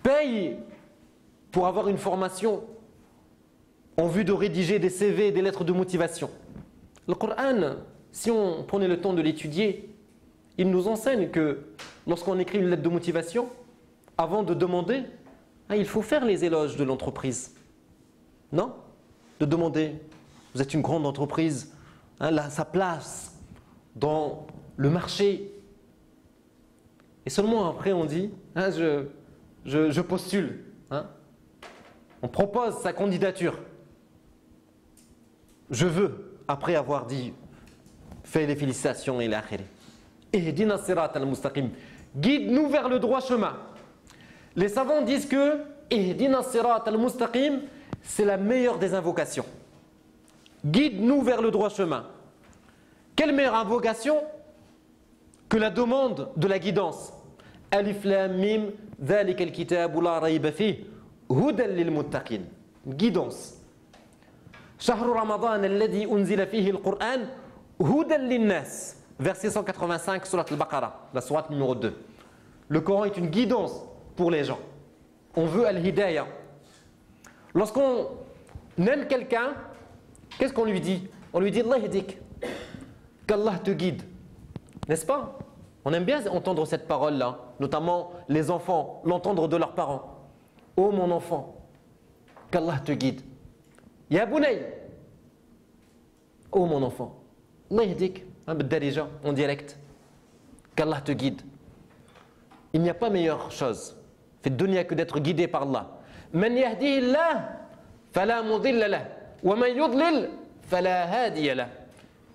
payent pour avoir une formation en vue de rédiger des CV, des lettres de motivation. Le Coran, si on prenait le temps de l'étudier, il nous enseigne que lorsqu'on écrit une lettre de motivation, avant de demander, il faut faire les éloges de l'entreprise. Non? De demander, vous êtes une grande entreprise, sa place dans le marché. Et seulement après on dit, je postule. On propose sa candidature. Je veux, après avoir dit, fais les félicitations et l'akhiri. Ihdina as-sirat al-mustaqim. Guide-nous vers le droit chemin. Les savants disent que Ihdina as-sirat al-mustaqim, c'est la meilleure des invocations. Guide-nous vers le droit chemin. Quelle meilleure invocation que la demande de la guidance? Alif lam mim, dhalika al-kitabu la rayba fihi, hudan lil muttaqin. Guidance. Shahru Ramadan alladhi unzila fihi al-Qur'an, hudan lin nas. Verset 185, surat al-Baqarah, la surat numéro 2. Le Coran est une guidance pour les gens. On veut al-hidayah. Lorsqu'on aime quelqu'un, qu'est-ce qu'on lui dit? On lui dit Allah yahdik, qu'Allah te guide. N'est-ce pas? On aime bien entendre cette parole-là, notamment les enfants, l'entendre de leurs parents. Oh mon enfant, qu'Allah te guide. Ya bunay, oh mon enfant, Allah yahdik, en dialecte, qu'Allah te guide. Il n'y a pas meilleure chose fait de dunya que d'être guidé par Allah. Man yahdihillah fala mudilla lah wa man yudlil fala hadiya lah.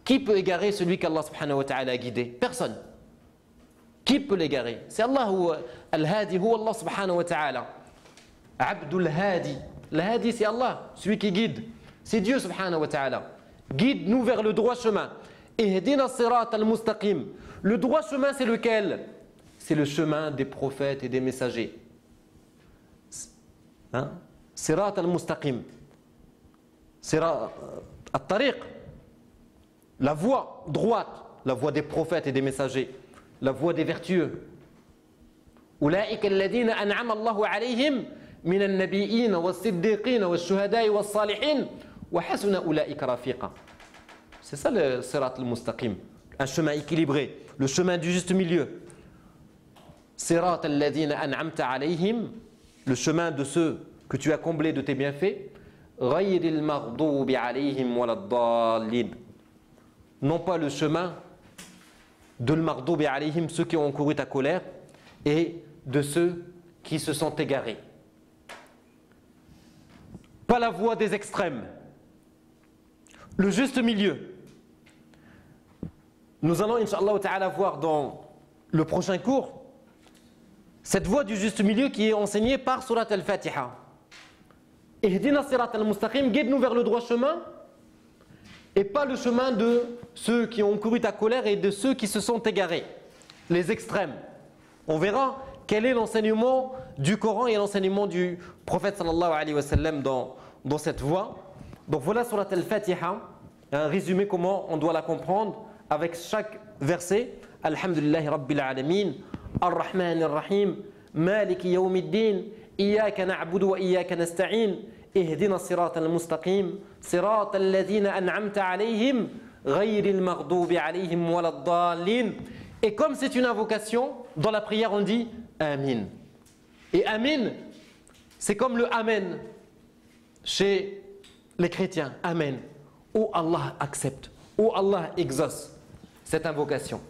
Qui peut égarer celui qu'Allah subhanahu wa ta'ala a guidé? Personne. Qui peut l'égarer? C'est Allah ou al-hadi, ou Allah subhanahu wa ta'ala. Abdul hadi. Al-hadi c'est Allah, celui qui guide. C'est Dieu subhanahu wa ta'ala. Guide-nous vers le droit chemin. Ihdina as-sirat al-mustaqim. Le droit chemin c'est lequel? C'est le chemin des prophètes et des messagers. Sirat al-mustaqim. Sirat al-tariq. La voie droite, la voie des prophètes et des messagers, la voie des vertueux. Ulaika alladhina an'ama Allahu alayhim min an-nabiyyin was-siddiqin wash-shuhada'i was-salihin wa hasuna ulaika rafiqa. C'est ça le sirat al-mustaqim, un chemin équilibré, le chemin du juste milieu. Sirat alladhina an'amta alayhim, le chemin de ceux que tu as comblés de tes bienfaits. Ghayril maghdubi alayhim walad-dallin. Non pas le chemin de l'mardoubi alayhim, ceux qui ont encouru ta colère, et de ceux qui se sont égarés. Pas la voie des extrêmes. Le juste milieu. Nous allons, Inch'Allah ta'ala, voir dans le prochain cours cette voie du juste milieu qui est enseignée par Surat al-Fatiha. Ihdina sirat al-mustaqim, guide-nous vers le droit chemin, et pas le chemin de ceux qui ont couru ta colère et de ceux qui se sont égarés, les extrêmes. On verra quel est l'enseignement du Coran et l'enseignement du prophète sallallahu alayhi wa sallam dans cette voie. Donc voilà surat al-Fatiha, un résumé comment on doit la comprendre avec chaque verset. Alhamdulillahi Rabbil Alamin, Ar-Rahman Ar-Rahim, Maliki Yawmiddin, Iyyaka na'budu wa Iyyaka nasta'in. اهدنا الصراط المستقيم صراط الذين أنعمت عليهم غير المغضوب عليهم ولا الضالين. Et comme c'est une invocation, dans la prière on dit Amin. Et Amin, c'est comme le Amen chez les chrétiens. Amen. Oh Allah accepte, oh Allah exauce. cette invocation.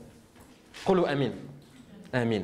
Qulu amin. Amin.